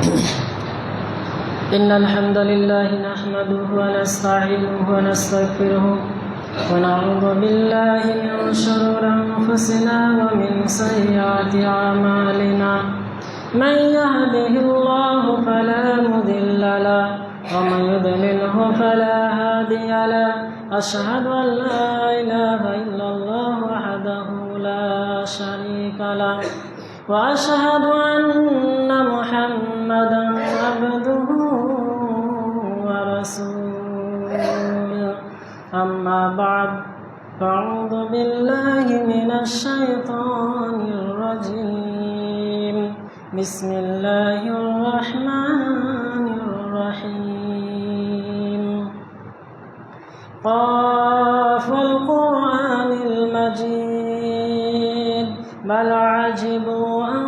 إن الحمد لله نحمده ونستعينه ونستغفره ونعوذ بالله من شرور أنفسنا ومن سيئات أعمالنا من يهده الله فلا مضل له ومن يضلله فلا هادي له أشهد أن لا إله إلا الله وحده لا شريك له وأشهد أن محمدا عبده ورسوله أما بعد فأعوذ بالله من الشيطان الرجيم بسم الله الرحمن الرحيم قاف القرآن المجيد بل عجبوا أن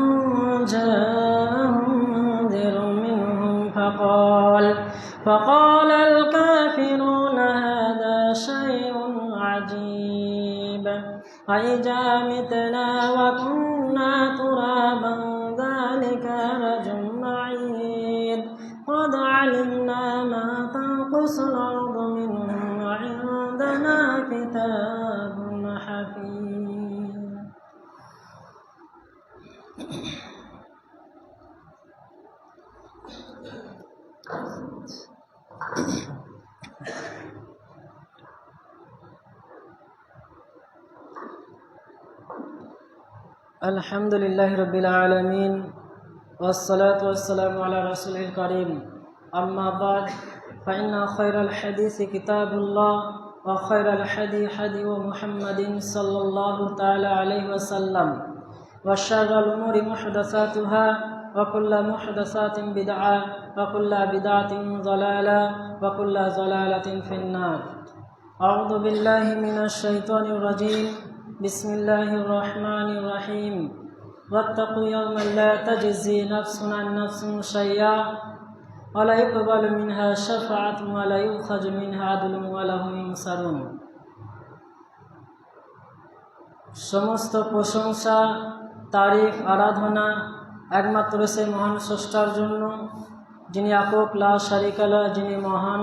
جاءهم منذر منهم فقال الكافرون هذا شيء عجيب أإذا متنا وكنا ترابا ذلك رجل بعيد قد علمنا ما تنقص الأرض منهم وعندنا كتاب حفيظ الحمد لله رب العالمين والصلاة والسلام على رسوله الكريم أما بعد فإن خير الحديث كتاب الله وخير الحدي حدي محمد صلى الله تعالى عليه وسلم وشر الأمور محدثاتها وكل محدثات بدعة وكل بدعة ضلالة وكل ضلالة في النار أعوذ بالله من الشيطان الرجيم بسم الله الرحمن الرحيم واتقوا يوما لا تجزي نفس عن نفس شيئا ولا يقبل منها شفاعة ولا يؤخذ منها عدل ولا هم ينصرون সমস্ত প্রশংসা তারিফ আরাধনা একমাত্র সেই মহান স্রষ্টার জন্য, যিনি একক লা শারিকা লাহ, যিনি মহান।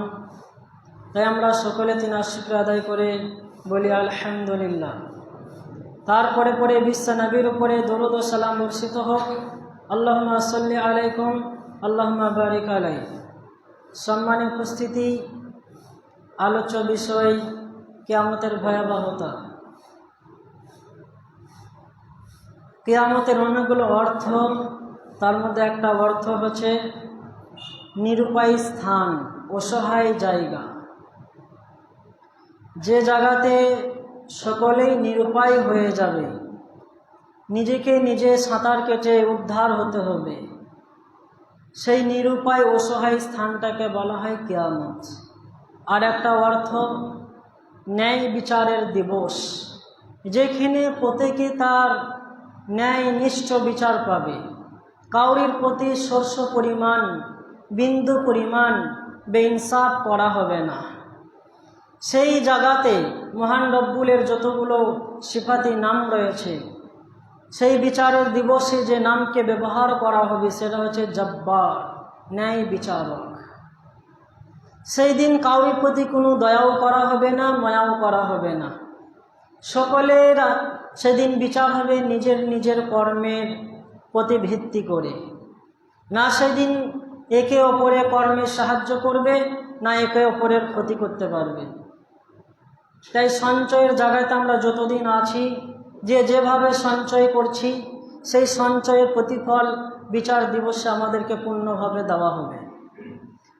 তাই আমরা সকলে তিনার শুকর আদায় করে বলি আলহামদুলিল্লাহ। তারপরে পরে বিশ্ব নবীর উপরে দরুদ ও সালাম বর্ষিত হোক। আল্লাহুম্মা সাল্লি আলাইকুম আল্লাহুম্মা বারিক আলাই। সম্মানিত উপস্থিতি, আলোচ্য বিষয় কিয়ামতের ভয়াবহতা। কিয়ামতের অনেকগুলো অর্থ, তার মধ্যে একটা অর্থ হচ্ছে নিরুপায় স্থান, অসহায় জায়গা, যে জায়গাতে সকলেই নিরুপায় হয়ে যাবে, নিজেকে নিজে সাঁতার কেটে উদ্ধার হতে হবে। সেই নিরুপায় অসহায় স্থানটাকে বলা হয় কিয়ামত। আর একটা অর্থ ন্যায় বিচারের দিবস, যেখানে প্রত্যেকে তার ন্যায় নিষ্ঠ বিচার পাবে, কাউরির প্রতি সরষ পরিমাণ বিন্দু পরিমাণ বেইনসাফ করা হবে না। সেই জায়গাতে মহান রব্বুলের যতগুলো সিফাতি নাম রয়েছে, সেই বিচারের দিবসে যে নামকে ব্যবহার করা হবে সেটা হচ্ছে জব্বার, ন্যায় বিচারক। সেই দিন কাউরির প্রতি কোনো দয়াও করা হবে না, মায়াও করা হবে না। সকলের সেদিন বিচার হবে নিজের নিজের কর্মের প্রতি ভিত্তি করে। না সেদিন একে অপরে কর্মে সাহায্য করবে, না একে অপরের ক্ষতি করতে পারবে। তাই সঞ্চয়ের জায়গাতে আমরা যতদিন আছি, যে যেভাবে সঞ্চয় করছি, সেই সঞ্চয়ের প্রতিফল বিচার দিবসে আমাদেরকে পূর্ণভাবে দেওয়া হবে।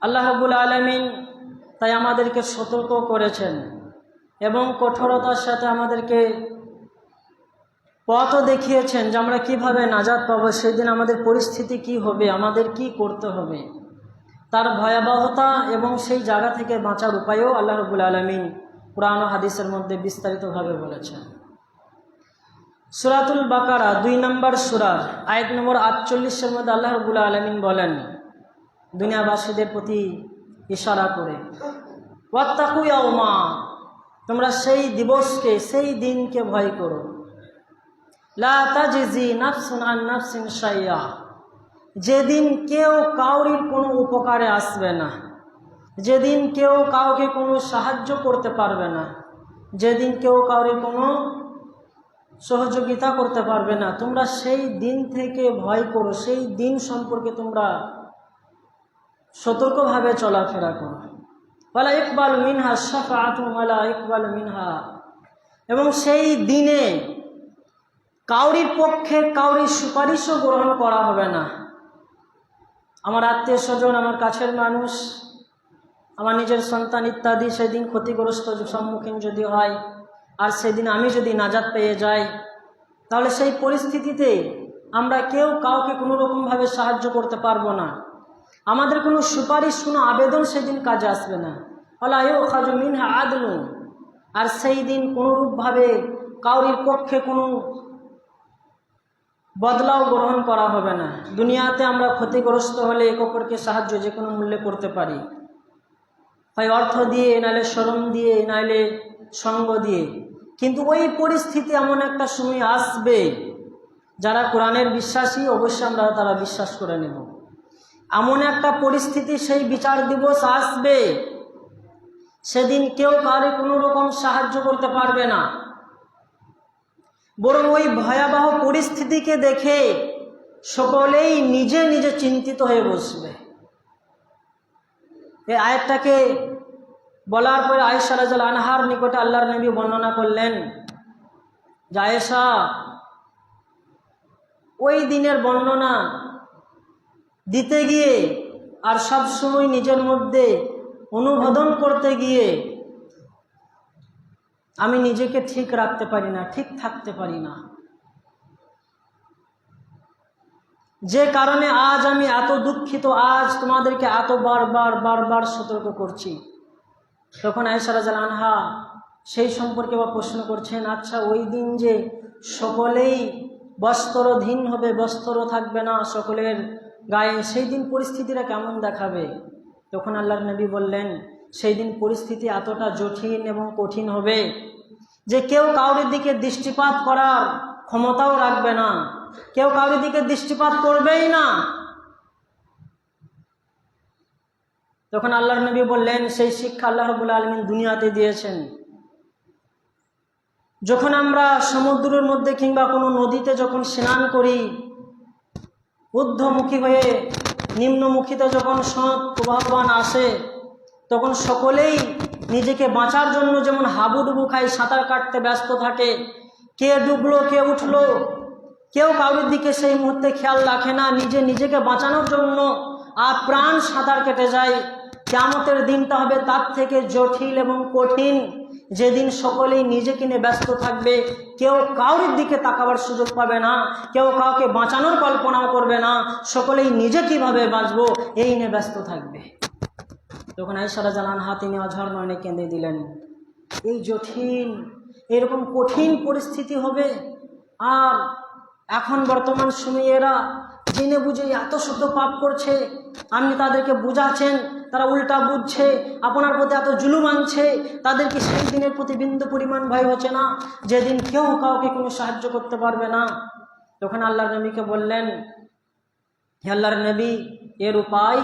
আল্লাহ রাব্বুল আলামিন তাই আমাদেরকে সতর্ক করেছেন এবং কঠোরতার সাথে আমাদেরকে পথও দেখিয়েছেন যে আমরা কীভাবে নাজাত পাবো, সেদিন আমাদের পরিস্থিতি কি হবে, আমাদের কি করতে হবে, তার ভয়াবহতা এবং সেই জায়গা থেকে বাঁচার উপায়ও আল্লাহ রাব্বুল আলামিন কুরআন ও হাদিসের মধ্যে বিস্তারিতভাবে বলেছেন। সূরাতুল বাকারা 2 নম্বর সূরার আয়াত নম্বর 48-এর মধ্যে আল্লাহ রাব্বুল আলামিন বলেন, দুনিয়াবাসীদের প্রতি ইশারা করে, ওয়াত্তাকু ইয়াওমা, তোমরা সেই দিবসকে, সেই দিনকে ভয় করো, লা তাজজি নাফসুন আন নাফসিন শাইয়া, যেদিন কেউ কাউরির কোনো উপকারে আসবে না, যেদিন কেউ কাউকে কোনো সাহায্য করতে পারবে না, যেদিন কেউ কাউরির কোনো সহযোগিতা করতে পারবে না, তোমরা সেই দিন থেকে ভয় করো, সেই দিন সম্পর্কে তোমরা সতর্কভাবে চলাফেরা করো। ওয়ালা ইকবাল মিনহা শাফাআতুন ওয়ালা ইকবাল মিনহা, এবং সেই দিনে কাউরির পক্ষে কাউরির সুপারিশও গ্রহণ করা হবে না। আমার আত্মীয় স্বজন, আমার কাছের মানুষ, আমার নিজের সন্তান ইত্যাদি সেদিন ক্ষতিগ্রস্ত সম্মুখীন যদি হয়, আর সেদিন আমি যদি নাজাত পেয়ে যাই, তাহলে সেই পরিস্থিতিতে আমরা কেউ কাউকে কোনো রকমভাবে সাহায্য করতে পারবো না। আমাদের কোনো সুপারিশ, কোনো আবেদন সেদিন কাজে আসবে না। ওয়ালা ইউখাযু মিনহা আদলুন, আর সেই দিন কোনোরূপভাবে কাউরির পক্ষে কোনো বদলাও গ্রহণ করা হবে না। দুনিয়াতে আমরা ক্ষতিগ্রস্ত হলে একে অপরকে সাহায্য যে কোনো মূল্যে করতে পারি, হয় অর্থ দিয়ে, নাইলে শ্রম দিয়ে, নাইলে সঙ্গ দিয়ে। কিন্তু ওই পরিস্থিতি এমন একটা সময় আসবে, যারা কোরআনের বিশ্বাসী অবশ্যই আমরা তারা বিশ্বাস করে নেব। এমন একটা পরিস্থিতি, সেই বিচার দিবস আসবে, সেদিন কেউ কারো কোনো রকম সাহায্য করতে পারবে না, বরং ওই ভয়াবহ পরিস্থিতিকে দেখে সকলেই নিজে নিজে চিন্তিত হয়ে বসবে। এই আয়াতটাকে বলার পরে আয়েশা রাদিয়াল্লাহু আনহার নিকটে আল্লাহর নবী বর্ণনা করলেন যে, আয়েশা, ওই দিনের বর্ণনা দিতে গিয়ে আর সব সময় নিজের মধ্যে অনুবোধন করতে গিয়ে আমি নিজেকে ঠিক রাখতে পারি না, ঠিক থাকতে পারি না, যে কারণে আজ আমি এত দুঃখিত, আজ তোমাদেরকে এত বারবার সতর্ক করছি। তখন আয়েশা রাদিয়াল্লাহু আনহা সেই সম্পর্কে বা প্রশ্ন করছেন, আচ্ছা ওই দিন যে সকলেই বস্ত্রহীন হবে, বস্ত্র থাকবে না সকলের গায়ে, সেই দিন পরিস্থিতিটা কেমন দেখাবে? তখন আল্লাহর নবী বললেন, সেই দিন পরিস্থিতি এতটা জটিল এবং কঠিন হবে যে কেউ কাউরির দিকে দৃষ্টিপাত করার ক্ষমতাও রাখবে না, কেউ কাউরির দিকে দৃষ্টিপাত করবেই না। তখন আল্লাহর নবী বললেন, সেই শিক্ষা আল্লাহ রাব্বুল আলামিন দুনিয়াতে দিয়েছেন। যখন আমরা সমুদ্রের মধ্যে কিংবা কোনো নদীতে যখন স্নান করি, ঊর্ধ্বমুখী হয়ে নিম্নমুখীতে যখন স্রোত প্রবাহমান আসে, তখন সকলেই নিজেকে বাঁচার জন্য যেমন হাবুডুবু খায়, সাঁতার কাটতে ব্যস্ত থাকে, কে ডুবলো কে উঠলো, কেউ কাউরির দিকে সেই মুহূর্তে খেয়াল রাখে না, নিজেকে বাঁচানোর জন্য প্রাণ সাঁতার কেটে যায়। কিয়ামতের দিনটা হবে তার থেকে জটিল এবং কঠিন, যেদিন সকলেই নিজেকে নিয়ে ব্যস্ত থাকবে, কেউ কাউরির দিকে তাকাবার সুযোগ পাবে না, কেউ কাউকে বাঁচানোর কল্পনাও করবে না, সকলেই নিজে কিভাবে বাঁচবো এই নিয়ে ব্যস্ত থাকবে। তখন আয়েশা রাদিয়াল্লাহু আনহা তিনি অঝর নয়নে কেঁদে দিলেন, এই জটিল এরকম কঠিন পরিস্থিতি হবে, আর এখন বর্তমান সময়ে এরা জেনে বুঝে এত শত পাপ করছে, আপনি তাদেরকে বুঝাচ্ছেন, তারা উল্টা বুঝছে, আপনার প্রতি এত জুলুম আনছে, তাদেরকে সেই দিনের প্রতি বিন্দু পরিমাণ ভয় হচ্ছে না, যেদিন কেউ কাউকে কোনো সাহায্য করতে পারবে না। তখন আল্লাহর নবীকে বললেন, হে আল্লাহর নবী, এর উপায়?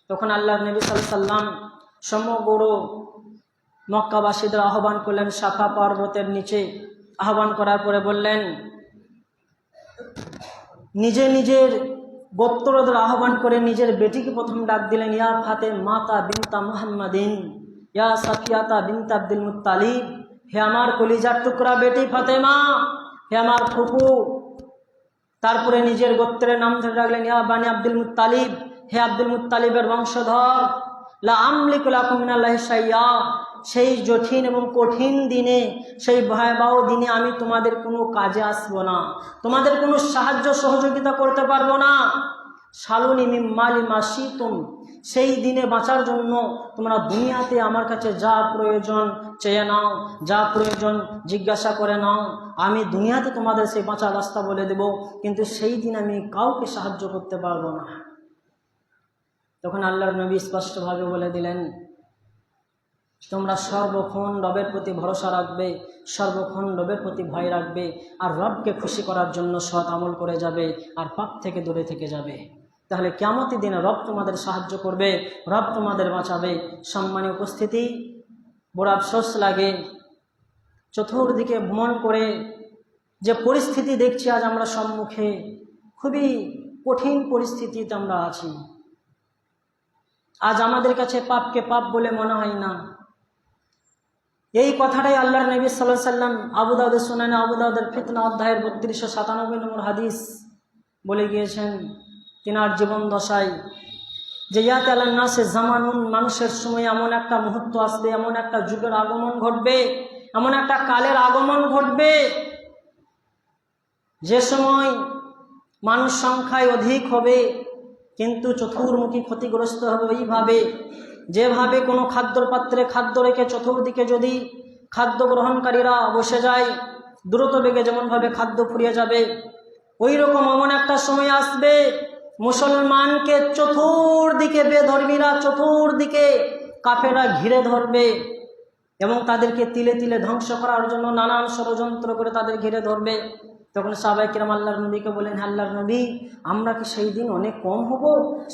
তখন আল্লাহর নবী সাল্লাল্লাহু আলাইহি সাল্লাম সমগ্র মক্কাবাসীদের আহ্বান করলেন, সাফা পর্বতের নিচে আহ্বান করার পরে বললেন, নিজের গোত্রদের আহ্বান করে নিজের বেটিকে প্রথম ডাক দিলেন, ইয়া ফাতেমাতা বিনতা মুহাম্মাদিন, ইয়া সাফিয়াতা বিনতা আব্দুল মুত্তালিব, হে আমার কলিজার টুকরা বেটি ফাতেমা, হে আমার ফুফু। তারপরে নিজের গোত্রের নাম ধরে রাখলেন, ইয়া বানি আব্দুল মুত্তালিব, হে আব্দুল মুত্তালিবের বংশধর, লা আমলিকু লাকুম মিনাল্লাহি শাইআ, সেই জটিল এবং কঠিন দিনে, সেই ভয়াবহ দিনে আমি তোমাদের কোনো কাজে আসবো না, তোমাদের কোনো সাহায্য সহযোগিতা করতে পারবো না। শালুনি মিন মালি মা শিতুম, সেই দিনে বাঁচার জন্য তোমরা দুনিয়াতে আমার কাছে যা প্রয়োজন চেয়ে নাও, যা প্রয়োজন জিজ্ঞাসা করে নাও, আমি দুনিয়াতে তোমাদের সেই বাঁচার রাস্তা বলে দেব, কিন্তু সেই দিন আমি কাউকে সাহায্য করতে পারবো না। তখন আল্লাহর নবী স্পষ্টভাবে বলে দিলেন, তোমরা সর্বক্ষণ রবের প্রতি ভরসা রাখবে, সর্বক্ষণ রবের প্রতি ভয় রাখবে আর রবকে খুশি করার জন্য সৎ আমল করে যাবে আর পাপ থেকে দূরে থেকে যাবে। তাহলে কিয়ামতের দিনে রব তোমাদের সাহায্য করবে, রব তোমাদের বাঁচাবে। সম্মানীয় উপস্থিতি, বড় আফসোস লাগে চতুর্দিকে ভ্রমণ করে যে পরিস্থিতি দেখছি আজ আমরা সম্মুখে, খুবই কঠিন পরিস্থিতিতে আমরা আছি। আজ আমাদের কাছে পাপকে পাপ বলে মনে হয় না। এই কথাটাই আল্লাহর নবী সাল্লাল্লাহু আলাইহি সাল্লাম আবু দাউদের সুনানে আবু দাউদের ফিতনা অধ্যায়ের 3297 নম্বর হাদিস বলে গিয়েছেন তিনার জীবন দশায় যে ইয়াত আলান নাসে জামানুন, মানুষের সময় এমন একটা মুহূর্ত আসবে, এমন একটা যুগের আগমন ঘটবে, এমন একটা কালের আগমন ঘটবে যে সময় মানুষ সংখ্যায় অধিক হবে কিন্তু চতুর্মুখী ক্ষতিগ্রস্ত হবে। ওইভাবে যেভাবে কোনো খাদ্যর পাত্রে খাদ্য রেখে চতুর্দিকে যদি খাদ্য গ্রহণকারীরা বসে যায়, দ্রুত বেগে যেমনভাবে খাদ্য ফুরিয়ে যাবে, ওই রকম এমন একটা সময় আসবে মুসলমানকে চতুর্দিকে বেধর্মীরা, চতুর্দিকে কাফেররা ঘিরে ধরবে এবং তাদেরকে তিলে তিলে ধ্বংস করার জন্য নানান ষড়যন্ত্র করে তাদের ঘিরে ধরবে। তখন সাহাবায়ে কিরাম আল্লাহর নবীকে বলেন, হ্যাঁ আল্লাহর নবী, আমরা কি সেই দিন অনেক কম হব?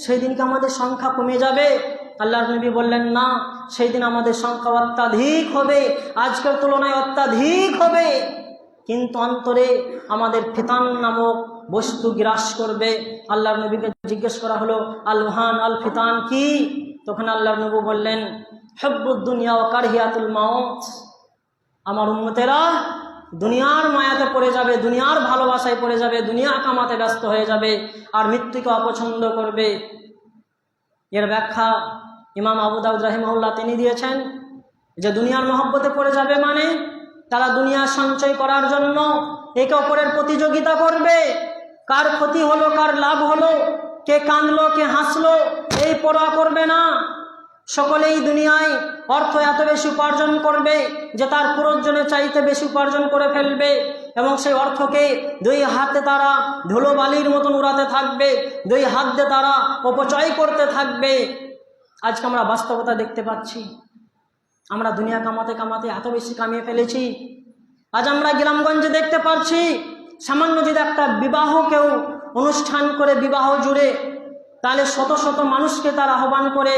সেই দিন কি আমাদের সংখ্যা কমে যাবে? আল্লাহর নবী বললেন, না, সেই দিন আমাদের সংখ্যা অত্যাধিক হবে, আজকের তুলনায় অত্যাধিক হবে, কিন্তু অন্তরে আমাদের ফিতান নামক বস্তু গ্রাস করবে। আল্লাহর নবীকে জিজ্ঞেস করা হলো, আল ওহান আল ফিতান কি? তখন আল্লাহর নবী বললেন, হুব্বুদ দুনিয়া ওয়া কারহিয়াতুল মাউত। আমার উম্মতেরা দুনিয়ার মায়াতে পড়ে যাবে, দুনিয়ার ভালোবাসায় পড়ে যাবে, দুনিয়া কামাতে ব্যস্ত হয়ে যাবে আর মৃত্যুকে অপছন্দ করবে। এর ব্যাখ্যা ইমাম আবু দাউদ রাহিমাহুল্লাহ তিনি দিয়েছেন যে দুনিয়ার মহব্বতে পড়ে যাবে মানে তারা দুনিয়া সঞ্চয় করার জন্য একে অপরের প্রতিযোগিতা করবে, কার ক্ষতি হলো, কার লাভ হলো, কে কাঁদলো, কে হাসলো, এই পরোয়া করবে না। সকলেই দুনিয়ায় অর্থ এত বেশি উপার্জন করবে যে তার প্রয়োজনের চাইতে বেশি উপার্জন করে ফেলবে এবং সেই অর্থকে দুই হাতে তারা ধুলোবালির মতন উড়াতে থাকবে, দুই হাত দিয়ে তারা অপচয় করতে থাকবে। আজকে আমরা বাস্তবতা দেখতে পাচ্ছি, আমরা দুনিয়া কামাতে কামাতে এত বেশি কামিয়ে ফেলেছি। আজ আমরা গ্রামগঞ্জে দেখতে পাচ্ছি সামান্য যদি একটা বিবাহ কেউ অনুষ্ঠান করে বিবাহ জুড়ে, তাহলে শত শত মানুষকে তার আহ্বান করে,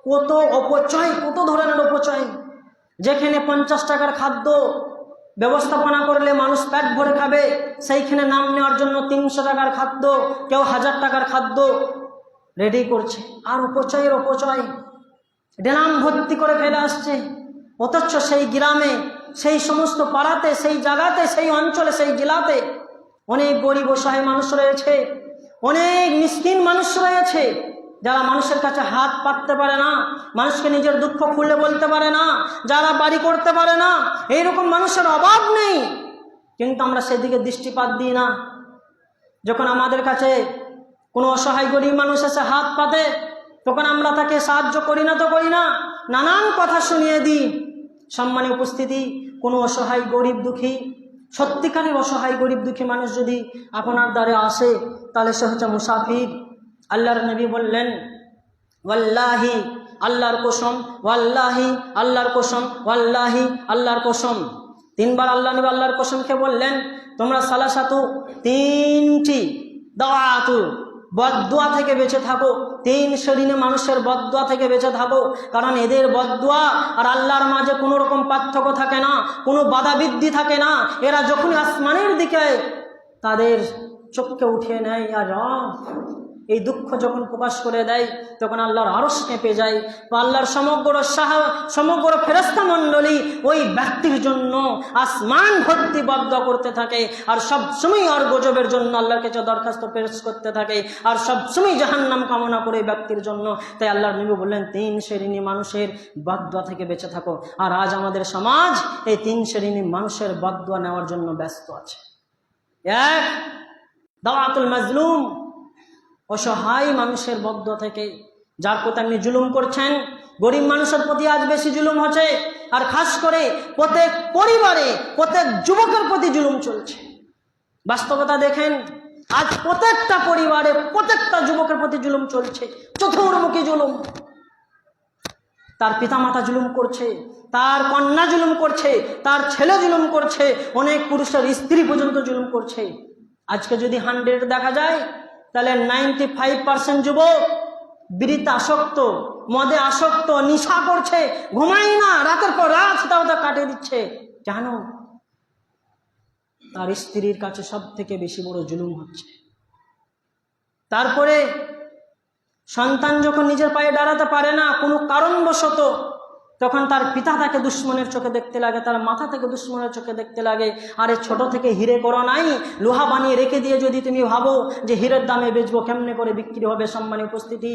কত অপচয়, কত ধরনের অপচয়। যেখানে 50 টাকার খাদ্য ব্যবস্থাপনা করলে মানুষ পেট ভরে খাবে, সেইখানে নাম নেওয়ার জন্য 300 টাকার খাদ্য, কেউ 1000 টাকার খাদ্য রেডি করছে। আর অপচয়ের অপচয়, ড্রাম ভর্তি করে ফেলে আসছে। অথচ সেই গ্রামে, সেই সমস্ত পাড়াতে, সেই জায়গাতে, সেই অঞ্চলে, সেই জেলাতে অনেক গরিব অসহায় মানুষ রয়েছে, অনেক মিসকিন মানুষ রয়েছে যারা মানুষের কাছে হাত পাততে পারে না, মানুষকে নিজের দুঃখ খুলে বলতে পারে না, যারা বাড়ি করতে পারে না। এইরকম মানুষের অভাব নেই, কিন্তু আমরা সেদিকে দৃষ্টিপাত দিই না। যখন আমাদের কাছে কোনো অসহায় গরিব মানুষ এসে হাত পাতে, তখন আমরা তাকে সাহায্য করি না তো করি না, নানান কথা শুনিয়ে দিই। সম্মানীয় উপস্থিতি, কোনো অসহায় গরিব দুঃখী, সত্যিকারের অসহায় গরিব দুঃখী মানুষ যদি আপনার দ্বারে আসে, তাহলে সে হচ্ছে মুসাফির। আল্লাহর নবী বললেন, ওয়াল্লাহি, আল্লাহর কসম, ওয়াল্লাহি, আল্লাহর কসম, ওয়াল্লাহি, আল্লাহর কসম। 3 বার আল্লাহ নবী আল্লাহর কসমকে বললেন। তোমরা সালাসাতু, 3টি দাওয়াতু, বদদুয়া থেকে বেঁচে থাকো। 3 শ্রেণীর মানুষের বদদুয়া থেকে বেঁচে থাকো, কারণ এদের বদদুয়া আর আল্লাহর মাঝে কোনো রকম পার্থক্য থাকে না, কোনো বাধা বৃদ্ধি থাকে না। এরা যখন আসমানের দিকে তাদের চোখকে উঠিয়ে নেয় আর এই দুঃখ যখন প্রকাশ করে দেয়, তখন আল্লাহর আরশ কেঁপে যায়। আল্লাহর সমগ্র ফেরেশতা মণ্ডলী ওই ব্যক্তির জন্য আসমান ভর্তি বদদুয়া করতে থাকে আর সবসময় আর গজবের জন্য আল্লাহর কাছে দরখাস্ত পেশ করতে থাকে আর সবসময় জাহান্নাম কামনা করে ব্যক্তির জন্য। তাই আল্লাহর নবী বললেন, 3 শ্রেণী মানুষের বদদুয়া থেকে বেঁচে থাকো। আর আজ আমাদের সমাজ এই 3 শ্রেণী মানুষের বদদুয়া নেওয়ার জন্য ব্যস্ত আছে। 1, দাওয়াতুল মাজলুম, অসহায় মানুষের বদদুয়া থেকে, যার প্রতি আপনি জুলুম করছেন। গরিব মানুষের প্রতি আজ বেশি জুলুম হচ্ছে, আর খাস করে প্রত্যেক পরিবারে, প্রত্যেক যুবকের প্রতি জুলুম চলছে। বাস্তবতা দেখেন, আজ প্রত্যেকটা পরিবারে, প্রত্যেকটা যুবকের প্রতি জুলুম চলছে, চতুর্মুখী জুলুম। তার পিতামাতা জুলুম করছে, তার কন্যা জুলুম করছে, তার ছেলে জুলুম করছে, অনেক পুরুষের স্ত্রী পর্যন্ত জুলুম করছে। আজকে যদি 100 দেখা যায়, তাহলে 95% যুবক বিড়িতে আসক্ত, মদে আসক্ত, নেশা করছে, ঘুমাই না, রাতের পর রাত সেটা কাটিয়ে দিচ্ছে। জানো, তার স্ত্রীর কাছে সব থেকে বেশি বড় জুলুম হচ্ছে। তারপরে সন্তান যখন নিজের পায়ে দাঁড়াতে পারে না কোনো কারণবশত, তখন তার পিতা তাকে দুশ্মনের চোখে দেখতে লাগে, তার মাথা থেকে দুশ্মনের চোখে দেখতে লাগে। আরে ছোট থেকে হিরে করো নাই, লোহা বানিয়ে রেখে দিয়ে যদি তুমি ভাবো যে হীরের দামে বেচবো, কেমনে করে বিক্রি হবে? সম্মানীয় উপস্থিতি,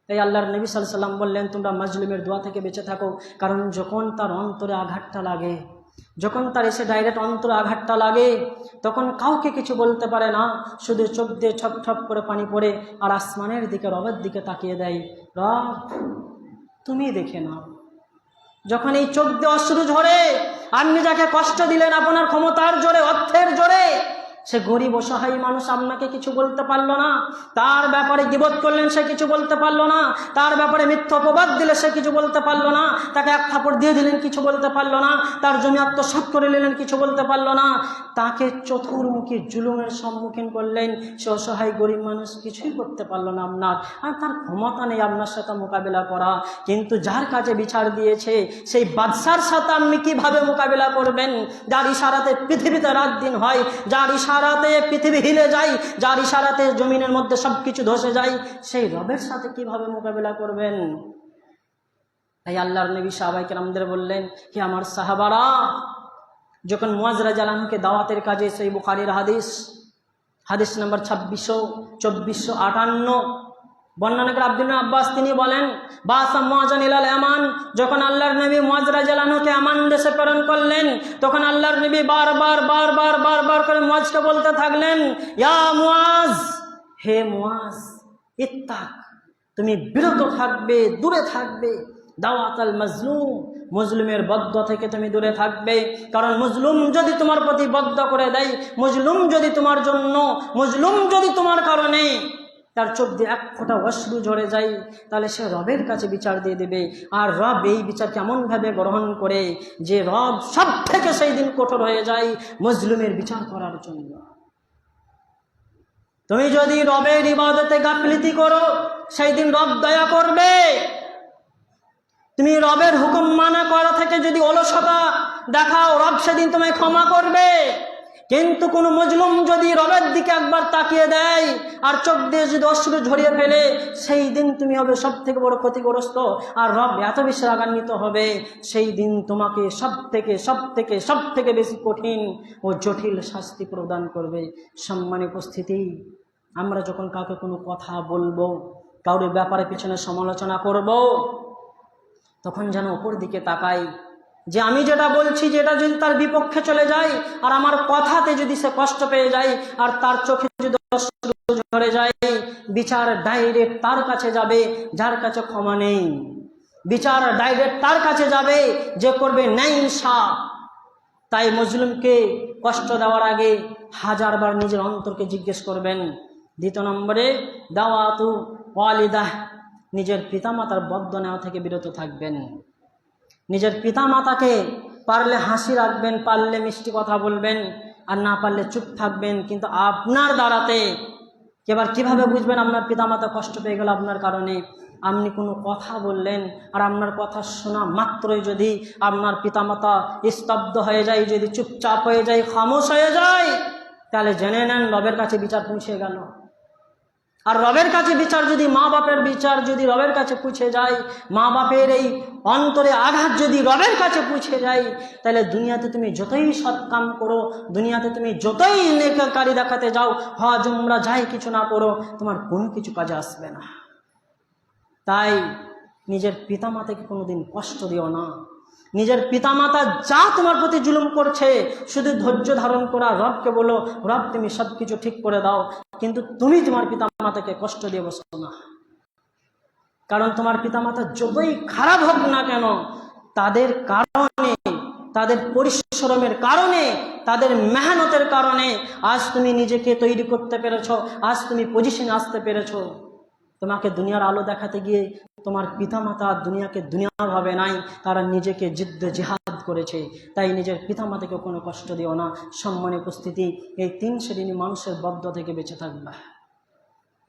তাই আল্লাহর নবী সাল্লাল্লাহু আলাইহি ওয়াসাল্লাম বললেন, তোমরা মাজলুমের দোয়া থেকে বেঁচে থাকো। কারণ যখন তার অন্তরে আঘাতটা লাগে, যখন তার এসে ডাইরেক্ট অন্তরে আঘাতটা লাগে, তখন কাউকে কিছু বলতে পারে না, শুধু চোখ দিয়ে ছপ ছপ করে পানি পড়ে আর আসমানের দিকে, রবের দিকে তাকিয়ে দেয়, রব তুমি দেখে নাও। যখন এই চোখ দিয়ে অশ্রু ঝরে, আপনি যাকে কষ্ট দিলেন আপনার ক্ষমতার জোরে, অর্থের জোরে, সে গরিব অসহায় মানুষ আপনাকে কিছু বলতে পারলো না, তার ব্যাপারে গীবত করলেন সে কিছু বলতে পারলো না, তার ব্যাপারে মিথ্যা অপবাদ দিলে সে কিছু বলতে পারলো না, তাকে এক থাপড় দিয়ে দিলেন কিছু বলতে পারলো না, তার জমি আত্মসাৎ করে নিলেন কিছু বলতে পারলো না, তাকে চতুর্মুখী জুলুমের সম্মুখীন করলেন, সে অসহায় গরিব মানুষ কিছুই করতে পারলো না আপনার, আর তার ক্ষমতা নেই আপনার সাথে মোকাবিলা করা। কিন্তু যার কাছে বিচার দিয়েছে সেই বাদশার সাথে আপনি কিভাবে মোকাবিলা করবেন? যার ইশারাতে পৃথিবীতে রাত দিন হয়, যার ইশারাতে পৃথিবী হিলে যায়, যার ইশারাতে জমিনের মধ্যে সব কিছু ধসে যায়, সেই রবের সাথে কিভাবে মোকাবিলা করবেন? তাই আল্লাহর নবী সাহাবায়ে কেরামদের বললেন, হে আমার সাহাবারা, যখন মুয়াজ রাদিয়াল্লাহু আনহুকে দাওয়াতের কাজে, সেই বুখারীর হাদিস নম্বর 2458, বর্ণনা করে আব্দুল্লাহ আব্বাস তিনি বলেন, বাসা মুয়াজান ইলাল ইয়ামান, যখন আল্লাহর নবী মুয়াজ রাদিয়াল্লাহু আনহুকে ইয়ামান দেশে প্রেরণ করলেন, তখন আল্লাহর নবী বারবার করে মুয়াজকে বলতে থাকলেন, ইয়া মুয়াজ, হে মুয়াজ, ইত্তাক, তুমি বিরত থাকবে, দূরে থাকবে, দাওয়াতাল মাজলুম, মজলুমের বদদুয়া থেকে তুমি দূরে থাকবে। কারণ মজলুম যদি তোমার প্রতি বদদুয়া করে দেয়, মজলুম যদি তোমার জন্য, মজলুম যদি তোমার কারণে তার চোখ দিয়ে এক ফোঁটা অশ্রু ঝরে যায়, তাহলে সে রবের কাছে বিচার দিয়ে দেবে। আর রব এই বিচার কেমনভাবে গ্রহণ করে যে রব সব থেকে সেই দিন কঠোর হয়ে যায় মজলুমের বিচার করার জন্য। তুমি যদি রবের ইবাদতে গাফিলতি করো, সেই দিন রব দয়া করবে। তুমি রবের হুকুম মানা করা থেকে যদি অলসতা দেখাও, রব সেদিন তোমায় ক্ষমা করবে। কিন্তু কোনো মজলুম যদি রবের দিকে একবার তাকিয়ে দেয় আর চোখ দিয়ে যদি অশ্রু ঝরিয়ে ফেলে, সেই দিন তুমি হবে সব থেকে বড় ক্ষতিগ্রস্ত। আর রব এত বেশি রাগান্বিত হবে, সেই দিন তোমাকে সব থেকে বেশি কঠিন ও জটিল শাস্তি প্রদান করবে। সম্মানিত উপস্থিতি, আমরা যখন কাউকে কোনো কথা বলবো, কারোর ব্যাপারে পিছনে সমালোচনা করব, তখন যেন ওপর দিকে তাকাই যে আমি যেটা বলছি, যেটা যদি তার বিপক্ষে চলে যায় আর আমার কথাতে যদি সে কষ্ট পেয়ে যায় আর তার চোখে যদি অশ্রু ঝরে যায়, বিচার ডাইরেক্ট তার কাছে যাবে যার কাছে ক্ষমা নেই। বিচার ডাইরেক্ট তার কাছে যাবে যে করবে ন্যায় ইনসাফ। তাই মজলুমকে কষ্ট দেওয়ার আগে 1000 বার নিজের অন্তরকে জিজ্ঞেস করবেন। দ্বিতীয় নম্বরে, দাওয়াতু ওয়ালিদাহ, নিজের পিতামাতার বদদুয়া নেওয়া থেকে বিরত থাকবেন। নিজের পিতামাতাকে পারলে হাসি রাখবেন, পারলে মিষ্টি কথা বলবেন, আর না পারলে চুপ থাকবেন। কিন্তু আপনার দ্বারাতে এবার কিভাবে বুঝবেন আপনার পিতামাতা কষ্ট পেয়ে গেল আপনার কারণে? আপনি কোনো কথা বললেন আর আপনার কথা শোনা মাত্রই যদি আপনার পিতামাতা স্তব্ধ হয়ে যায়, যদি চুপচাপ হয়ে যায়, খামোশ হয়ে যায়, তাহলে জেনে নেন রবের কাছে বিচার পৌঁছে গেল। আর রবের কাছে বিচার যদি, মা বাপের বিচার যদি রবের কাছে পৌঁছে যায়, মা বাপের এই অন্তরে আঘাত যদি রবের কাছে পৌঁছে যায়, তাহলে দুনিয়াতে তুমি যতই সৎ কাম করো, দুনিয়াতে তুমি যতই নেককারী দেখাতে যাও, হজ উমরা যাই কিছু না করো, তোমার কোনো কিছু কাজে আসবে না। তাই নিজের পিতামাতাকে কোনোদিন কষ্ট দিও না। নিজের পিতামাতা যা তোমার প্রতি জুলুম করছে, শুধু ধৈর্য ধারণ করা, রবকে বলো, রব তুমি সব কিছু ঠিক করে দাও, কিন্তু তুমি তোমার পিতামাতাকে কষ্ট দিয়ে বসো না। কারণ তোমার পিতামাতা যতই খারাপ হোক না কেন, তাদের কারণে, তাদের পরিশ্রমের কারণে, তাদের মেহনতের কারণে আজ তুমি নিজেকে তৈরি করতে পেরেছো, আজ তুমি পজিশনে আসতে পেরেছো। তোমাকে দুনিয়ার আলো দেখাতে গিয়ে তোমার পিতামাতা দুনিয়াকে দুনিয়া ভাবে নাই, তারা নিজেকে জিদ্দে জিহাদ করেছে, তাই নিজের পিতামাতাকে কোনো কষ্ট দিও না। সম্মানের উপস্থিতি, এই 3 শ্রেণী মানুষের বদ্ধ থেকে বেঁচে থাকবে।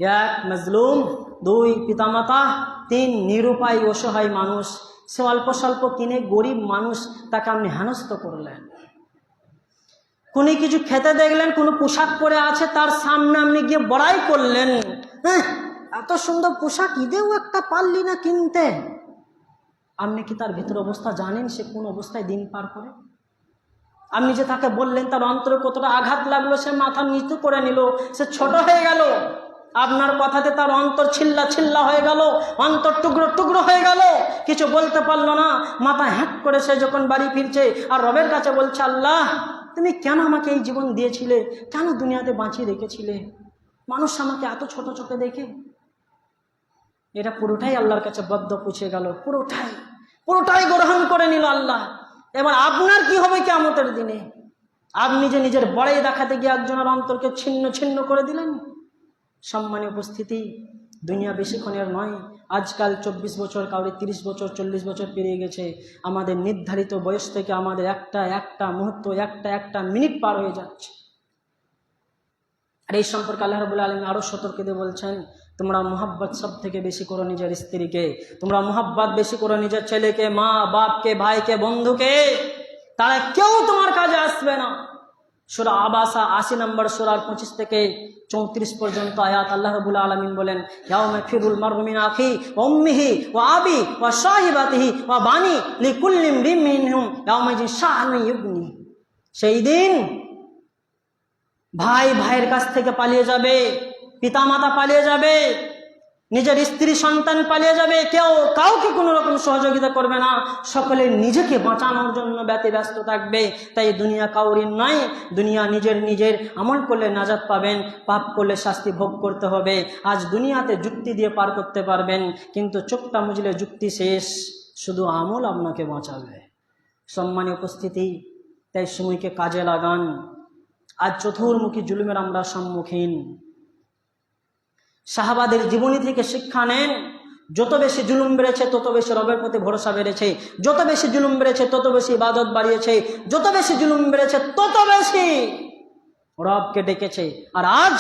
1 মজলুম, 2 পিতামাতা, 3 নিরুপায় অসহায় মানুষ। সে অল্প স্বল্প কিনে গরিব মানুষ, তাকে আপনি হেনস্থ করলেন। কোনো কিছু খেতে দেখলেন, কোনো পোশাক পরে আছে, তার সামনে আপনি গিয়ে বড়াই করলেন, হ্যাঁ এত সুন্দর পোশাক, ঈদেও একটা পারলি না কিনতে। আপনি কি তার ভিতর অবস্থা জানেন, সে কোন অবস্থায় দিন পার করে? আপনি যে তাকে বললেন, তার অন্তরে কতটা আঘাত লাগলো, সে মাথা নিচু করে নিল, সে ছোট হয়ে গেল। আপনার কথাতে তার অন্তর ছিল্লা ছিল্লা হয়ে গেল, অন্তর টুকরো টুকরো হয়ে গেল, কিছু বলতে পারলো না। মাথা হ্যাক করে সে যখন বাড়ি ফিরছে আর রবের কাছে বলছে, আল্লাহ তুমি কেন আমাকে এই জীবন দিয়েছিলে, কেন দুনিয়াতে বাঁচিয়ে রেখেছিলে, মানুষ আমাকে এত ছোট চোখে দেখে। এটা পুরোটাই আল্লাহর কাছে বদ্ধ পুছে গেল, পুরোটাই গ্রহণ করে নিল আল্লাহ। এবার আপনার কি হবে কিয়ামতের দিনে? আপনি যে নিজের বড়াই দেখাতে গিয়ে একজনের অন্তরকে ছিন্ন ছিন্ন করে দিলেন। সম্মানীয় উপস্থিতি, দুনিয়া বেশিক্ষণের নয়। আজকাল 24 বছর, কাউরি 30 বছর, 40 বছর পেরিয়ে গেছে। আমাদের নির্ধারিত বয়স থেকে আমাদের একটা মুহূর্ত, একটা মিনিট পার হয়ে যাচ্ছে। আর এই সম্পর্কে আল্লাহ রাব্বুল আলামিন আরো সতর্ক দিয়ে বলছেন, তোমরা মুহাব্বত সব থেকে বেশি করো নিজের স্ত্রীকে, তোমরা মুহাব্বত বেশি করো নিজের ছেলেকে, মা বাপকে, ভাইকে, বন্ধুকে, তারা কেউ তোমার কাজে আসবে না। সূরা আবাসা 80 নম্বর সূরার 25 থেকে 34 পর্যন্ত আয়াত আল্লাহ রাব্বুল আলামিন বলেন, ইয়াউমা ফিরুল মারউ মিন আখি ওয়া উম্মিহি ওয়া আবি ওয়া সাহিবাতিহি ওয়া বানি লিকুল্লি ইমরিন মিনহুম ইয়াউমাইযিন শাআনুন ইউগনি। সেই দিন ভাই ভাইয়ের কাছ থেকে পালিয়ে যাবে, পিতামাতা পালিয়ে যাবে, নিজের স্ত্রী সন্তান পালিয়ে যাবে, কেউ কাউকে কোনো রকম সহযোগিতা করবে না, সকলে নিজেকে বাঁচানোর জন্য ব্যস্ত থাকবে। তাই দুনিয়া কাউরির নয়, দুনিয়া নিজের আমল করলে নাজাত পাবেন, পাপ করলে শাস্তি ভোগ করতে হবে। আজ দুনিয়াতে যুক্তি দিয়ে পার করতে পারবেন, কিন্তু চোখটা মুজলে যুক্তি শেষ, শুধু আমল আপনাকে বাঁচাবে। সম্মানীয় উপস্থিতি, তাই সময়কে কাজে লাগান। আজ চতুর্মুখী জুলুমের আমরা সম্মুখীন। সাহাবাদের জীবনী থেকে শিক্ষা নেন। যত বেশি জুলুম বেড়েছে তত বেশি রবের প্রতি ভরসা বেড়েছে, যত বেশি জুলুম বেড়েছে তত বেশি ইবাদত বাড়িয়েছে, যত বেশি জুলুম বেড়েছে তত বেশি রবকে ডেকেছে। আর আজ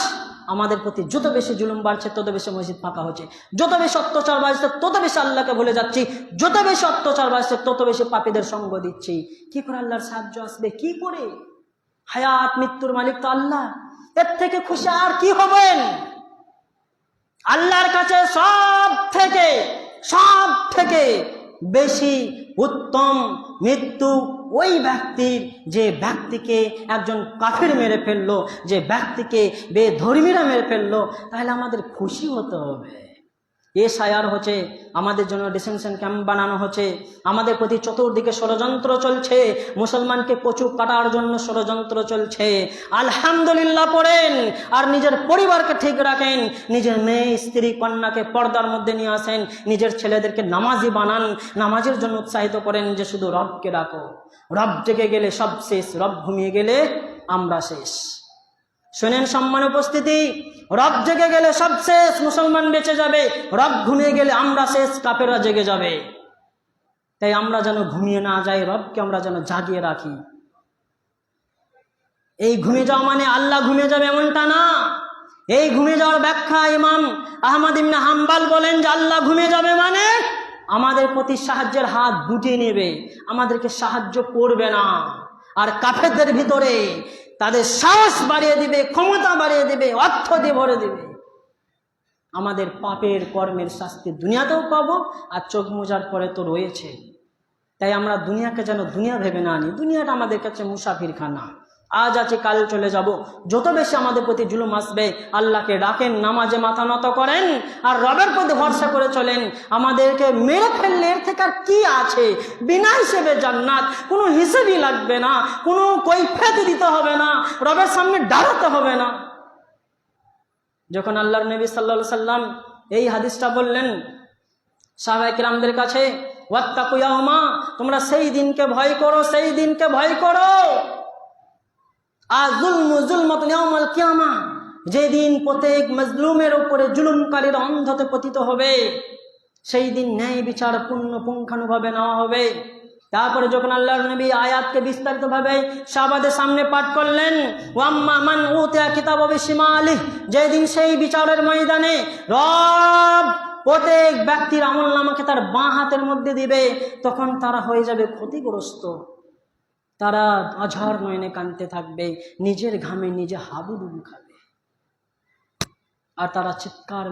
আমাদের প্রতি যত বেশি জুলুম বাড়ছে তত বেশি মসজিদ ফাঁকা হচ্ছে, যত বেশি অত্যাচার বাড়ছে তত বেশি আল্লাহকে ভুলে যাচ্ছি, যত বেশি অত্যাচার বাড়ছে তত বেশি পাপীদের সঙ্গ দিচ্ছি। কি করে আল্লাহর সাহায্য আসবে? কি করে? হায়াত মৃত্যুর মালিক তো আল্লাহ, এর থেকে খুশি আর কি হবেন? আল্লাহর কাছে সব থেকে বেশি উত্তম মৃত্যু ওই ব্যক্তির, যে ব্যক্তিকে একজন কাফির মেরে ফেললো, যে ব্যক্তিকে বেধর্মীরা মেরে ফেললো। তাহলে আমাদের খুশি হতে হবে। এসআইআর হচ্ছে, আমাদের জন্য ডিটেনশন ক্যাম্প বানানো হচ্ছে, আমাদের প্রতি চতুর্দিকে ষড়যন্ত্র চলছে, মুসলমানকে কচু কাটার জন্য ষড়যন্ত্র চলছে। আলহামদুলিল্লাহ পড়েন আর নিজের পরিবারকে ঠিক রাখেন, নিজের মেয়ে স্ত্রী কন্যাকে পর্দার মধ্যে নিয়ে আসেন, নিজের ছেলেদেরকে নামাজি বানান, নামাজের জন্য উৎসাহিত করেন, যে শুধু রবকে ডাকো। রব জেগে গেলে সব শেষ, রব ঘুমিয়ে গেলে আমরা শেষ। শোনেন সম্মানের উপস্থিতি, রব জেগে গেলে সব শেষ, মুসলমান বেঁচে যাবে, রব ঘুমিয়ে গেলে আমরা শেষ, কাফেররা জেগে যাবে। তাই আমরা যেন ঘুমিয়ে না যাই, রবকে আমরা যেন জাগিয়ে রাখি। এই ঘুমিয়ে যাওয়া মানে আল্লাহ ঘুমিয়ে যাবে এমনটা না। এই ঘুমিয়ে যাওয়ার ব্যাখ্যা ইমাম আহমদ ইবনে হাম্বল বলেন যে আল্লাহ ঘুমিয়ে যাবে মানে আমাদের প্রতি সাহায্যের হাত গুটিয়ে নেবে, আমাদেরকে সাহায্য করবে না। আর কাফেরদের ভিতরে তাদের সাহস বাড়িয়ে দিবে, ক্ষমতা বাড়িয়ে দিবে, অর্থ দিয়ে ভরে দিবে। আমাদের পাপের কর্মের শাস্তি দুনিয়াতেও পাবো, আর চোখ মোজার পরে তো রয়েছে। তাই আমরা দুনিয়াকে যেন দুনিয়া ভেবে না নিই। দুনিয়াটা আমাদের কাছে মুসাফিরখানা, আজ আছে কাল চলে যাব। যত বেশি আমাদের প্রতি জুলুম আসবে, আল্লাহকে ডাকেন, নামাজে মাথা নত করেন, আর রবের প্রতি ভরসা করে চলেন। আমাদেরকে মেরে ফেললে এর থেকে আর কি আছে? বিনা হিসেবে জান্নাত, কোনো হিসেবই লাগবে না, কোনো কৈফিয়ত দিতে হবে না, রবের সামনে দাঁড়াতে হবে না। যখন আল্লাহর নবী সাল্লাল্লাহু আলাইহি সাল্লাম এই হাদিসটা বললেন সাহাবায়ে কিরামদের কাছে, ওয়াত্তাকু ইয়াওমা, তোমরা সেই দিনকে ভয় করো, সেই দিনকে ভয় করো, যুলমাতুন ইয়াউমাল কিয়ামা, যেদিন প্রত্যেক মজলুমের উপরে জুলুমকারীর অন্ধতে পতিত হবে। সেই দিন ন্যায় বিচার পুঙ্খানুভাবে নেওয়া হবে। তারপরে যখন আল্লাহর নবী আয়াতকে বিস্তারিতভাবে সাহাবাদের সামনে পাঠ করলেন, ওয়াম্মা মান উতিয়া কিতাবাহু বিশিমালিহি, যেদিন সেই বিচারের ময়দানে রব প্রত্যেক ব্যক্তির আমলনামাকে তার বাঁ হাতের মধ্যে দিবে, তখন তারা হয়ে যাবে ক্ষতিগ্রস্ত। তারা অঝর নয়নে কাঁদতে থাকবে, নিজের ঘামে নিজে হাবুডুবু খাবে, আর তারা চিৎকার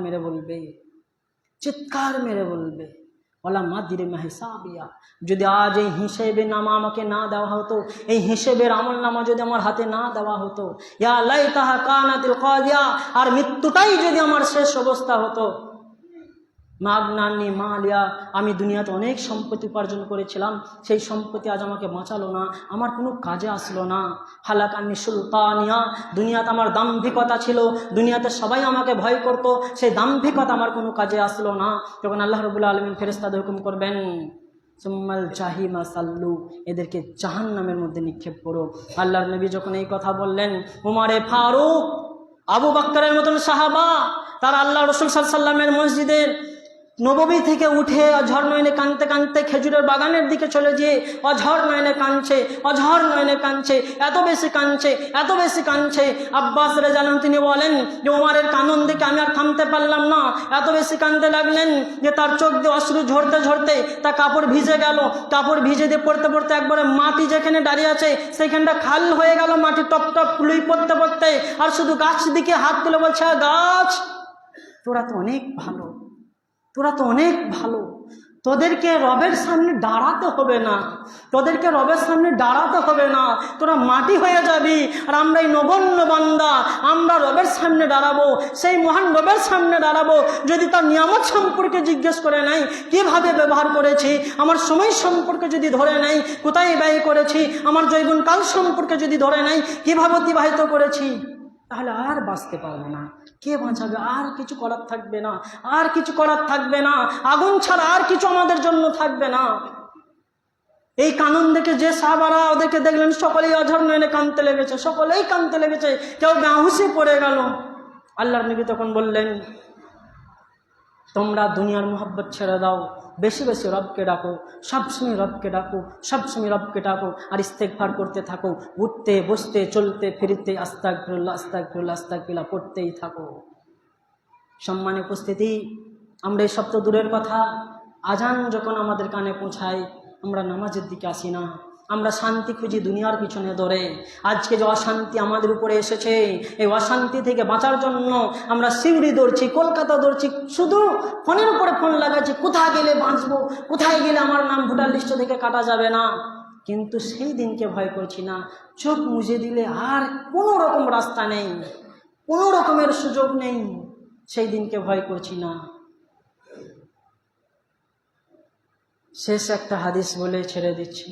মেরে বলবে ওলা মাদিরে মাহিসাবিয়া, যদি আজ এই হিসেবে নামা আমাকে না দেওয়া হতো, এই হিসেবের আমল নামা যদি আমার হাতে না দেওয়া হতো, ইয়া লাইতাহা কানাতিল কাদিয়া, আর মৃত্যুটাই যদি আমার শেষ অবস্থা হতো। মাগনানি মালিয়া, আমি দুনিয়াতে অনেক সম্পত্তি উপার্জন করেছিলাম, সেই সম্পত্তি আজ আমাকে বাঁচালো না, আমার কোনো কাজে আসলো না। হালাকানি সুলতানিয়া, দুনিয়াতে আমার দাম্ভিকতা ছিল, দুনিয়াতে সবাই আমাকে ভয় করত, সেই দাম্ভিকতা আমার কোনো কাজে আসলো না। তখন আল্লাহ রাব্বুল আলামিন ফেরেশতাদের হুকুম করবেন, সুম্মাল জাহিমা সাল্লু, এদেরকে জাহান্নামের মধ্যে নিক্ষেপ করো। আল্লাহর নবী যখন এই কথা বললেন, উমারে ফারুক, আবু বকরের মতন সাহাবা, তারা আল্লাহ রাসূল সাল্লাল্লাহু আলাইহি ওয়াসাল্লামের মসজিদের নববী থেকে উঠে অঝর নয়নে কাঁদতে কাঁদতে খেজুরের বাগানের দিকে চলে গিয়ে অঝর নয়নে কাঁদছে, এত বেশি কাঁদছে। আব্বাস রাদিয়াল্লাহু আনহু তিনি বলেন যে ওমরের কানন দেখে আমি আর থামতে পারলাম না, এত বেশি কাঁদতে লাগলেন যে তার চোখ দিয়ে অশ্রু ঝরতে তার কাপড় ভিজে গেল। কাপড় ভিজে দিয়ে পড়তে একবারে মাটি যেখানে দাঁড়িয়ে আছে সেইখানটা খাল হয়ে গেল, মাটি টপ লুই পড়তে, আর শুধু গাছ দিকে হাত তুলে বলছে, গাছ তোরা তো অনেক ভালো, তোদেরকে রবের সামনে দাঁড়াতে হবে না, তোরা মাটি হয়ে যাবি, আর আমরা এই নগণ্য বান্দা, আমরা রবের সামনে দাঁড়াবো, সেই মহান রবের সামনে দাঁড়াবো। যদি তার নিয়ামত সম্পর্কে জিজ্ঞেস করে নাই, কিভাবে ব্যবহার করেছি, আমার সময় সম্পর্কে যদি ধরে নাই, কোথায় ব্যয় করেছি, আমার যৌবনকাল সম্পর্কে যদি ধরে নাই, কিভাবে অতিবাহিত করেছি, তাহলে আর বাঁচতে পারবো না। কে বাঁচাবে? আর কিছু করার থাকবে না, আগুন ছাড়া আর কিছু আমাদের জন্য থাকবে না। এই কানন দেখে যে সাহাবারা ওদেরকে দেখলেন সকলেই অঝর নয়নে কাঁদতে লেগেছে, কেউ বেহুশে পড়ে গেল। আল্লাহর নবী তখন বললেন, তোমরা দুনিয়ার মোহাব্বত ছেড়ে দাও, বেশি রবকে ডাকো, সবসময় রবকে ডাকো, আর ইস্তেগফার করতে থাকো, উঠতে বসতে চলতে ফিরতে আস্তাগফিরুল্লাহ পড়তেই থাকো। সম্মানিত উপস্থিতি, আমরা এই সব তো দূরের কথা, আজান যখন আমাদের কানে পৌঁছায় আমরা নামাজের দিকে আসি না, আমরা শান্তি খুঁজি দুনিয়ার পিছনে দৌড়ে। আজকে যে অশান্তি আমাদের উপরে এসেছে, এই অশান্তি থেকে বাঁচার জন্য আমরা সিউড়ি দৌড়ছি, কলকাতা দৌড়ছি, শুধু ফোনের উপরে ফোন লাগাচ্ছি, কোথায় গেলে বাঁচবো, কোথায় গেলে আমার নাম ভোটার লিস্ট থেকে কাটা যাবে না। কিন্তু সেই দিনকে ভয় করছি না, চোখ মুছে দিলে আর কোনো রকম রাস্তা নেই, কোনো রকমের সুযোগ নেই, সেই দিনকে ভয় করছি না। শেষ একটা হাদিস বলে ছেড়ে দিচ্ছি।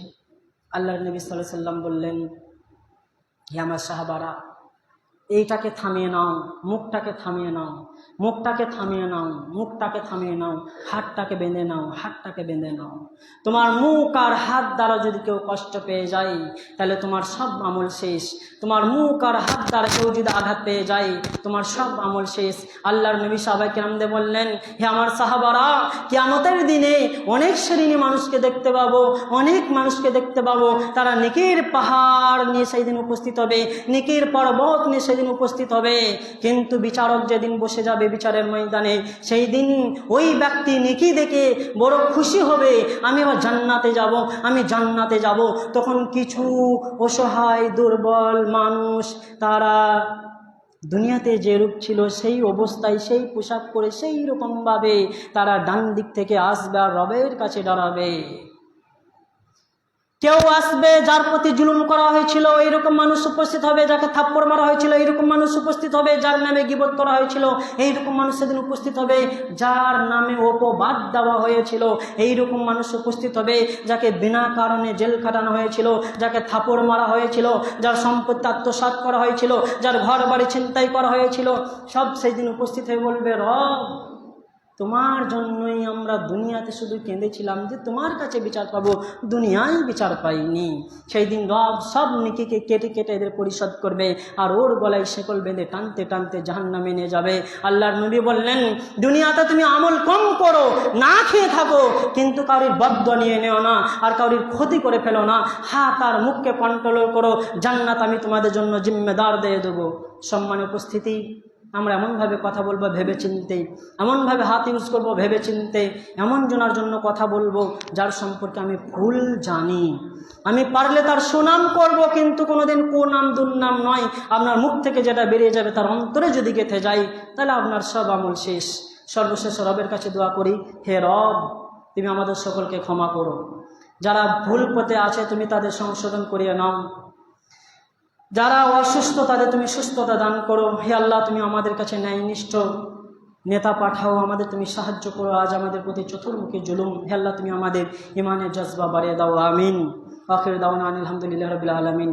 আল্লাহর নবী সাল্লাল্লাহু আলাইহি সাল্লাম বললেন, হে আমার সাহাবারা, এইটাকে থামিয়ে নাও, মুখটাকে থামিয়ে নাও, হাতটাকে বেঁধে নাও। তোমার মুখ আর হাত দ্বারা যদি কেউ কষ্ট পেয়ে যায় তাহলে তোমার সব আমল শেষ। তোমার মুখ আর হাত দ্বারা কেউ যদি আঘাত পেয়ে যায় তোমার সব আমল শেষ। আল্লাহর নবী সাহাবায়ে কেরামদের বললেন, হে আমার সাহাবারা, কিয়ামতের দিনে অনেক শ্রেণী মানুষকে দেখতে পাবো, তারা নেকির পাহাড় নিয়ে সেই দিন উপস্থিত হবে, নেকির পর্বত নিয়ে সেদিন উপস্থিত হবে। কিন্তু বিচারক যেদিন বসে যাবে বিচারের ময়দানে, সেই দিন ওই ব্যক্তি নেকি দেখে বড় খুশি হবে, আমি আবার জান্নাতে যাব। তখন কিছু অসহায় দুর্বল মানুষ, তারা দুনিয়াতে যে রূপ ছিল সেই অবস্থায়, সেই পোশাক পরে সেই রকমভাবে তারা ডান দিক থেকে আসবে আর রবের কাছে দাঁড়াবে। কেউ আসবে যার প্রতি জুলুম করা হয়েছিল এইরকম মানুষ উপস্থিত হবে, যাকে থাপ্পড় মারা হয়েছিল এইরকম মানুষ উপস্থিত হবে, যার নামে গীবত করা হয়েছিল এইরকম মানুষ সেদিন উপস্থিত হবে, যার নামে অপবাদ দেওয়া হয়েছিল এইরকম মানুষ উপস্থিত হবে, যাকে বিনা কারণে জেল খাটানো হয়েছিল, যাকে থাপ্পড় মারা হয়েছিল, যার সম্পত্তি আত্মসাৎ করা হয়েছিল, যার ঘর বাড়ি ছিনতাই করা হয়েছিল, সব সেই দিন উপস্থিত হয়ে বলবে, রব তোমার জন্যই আমরা দুনিয়াতে শুধু কেঁদেছিলাম যে তোমার কাছে বিচার পাবো, দুনিয়ায় বিচার পাইনি। সেই দিন রব সব নেকিকে কেটে কেটে এদের পরিশোধ করবে, আর ওর গলায় শেকল বেঁধে টানতে টানতে জাহান্নামে নিয়ে যাবে। আল্লাহর নবী বললেন, দুনিয়াতে তুমি আমল কম করো, না খেয়ে থাকো, কিন্তু কারোর বদদোয়া নিয়ে নেও না, আর কারোর ক্ষতি করে ফেলো না। হাত আর মুখকে কন্ট্রোল করো, জান্নাত আমি তোমাদের জন্য জিম্মেদার দিয়ে দেবো। সম্মানের উপস্থিতি, আমরা এমনভাবে কথা বলবো ভেবে চিনতে, এমনভাবে হাত ইউজ করবো ভেবে চিনতে, এমন জনার জন্য কথা বলবো যার সম্পর্কে আমি ফুল জানি। আমি পারলে তার সুনাম করব, কিন্তু কোনোদিন কুনাম দুর্নাম নয়। আপনার মুখ থেকে যেটা বেরিয়ে যাবে তার অন্তরে যদি গেঁথে যায়, তাহলে আপনার সব আমল শেষ। সর্বশেষ রবের কাছে দোয়া করি, হে রব, তুমি আমাদের সকলকে ক্ষমা করো। যারা ভুল পথে আছে তুমি তাদের সংশোধন করিয়ে নাও, যারা অসুস্থ তাদের তুমি সুস্থতা দান করো। হে আল্লাহ, তুমি আমাদের কাছে ন্যায়নিষ্ঠ নেতা পাঠাও, আমাদের তুমি সাহায্য করো। আজ আমাদের প্রতি চতুর্মুখী জুলুম, হে আল্লাহ তুমি আমাদের ইমানের জজবা বাড়িয়ে দাও। আমিন। আখির দাওয়ানা আলহামদুলিল্লাহি রাব্বিল আলামিন।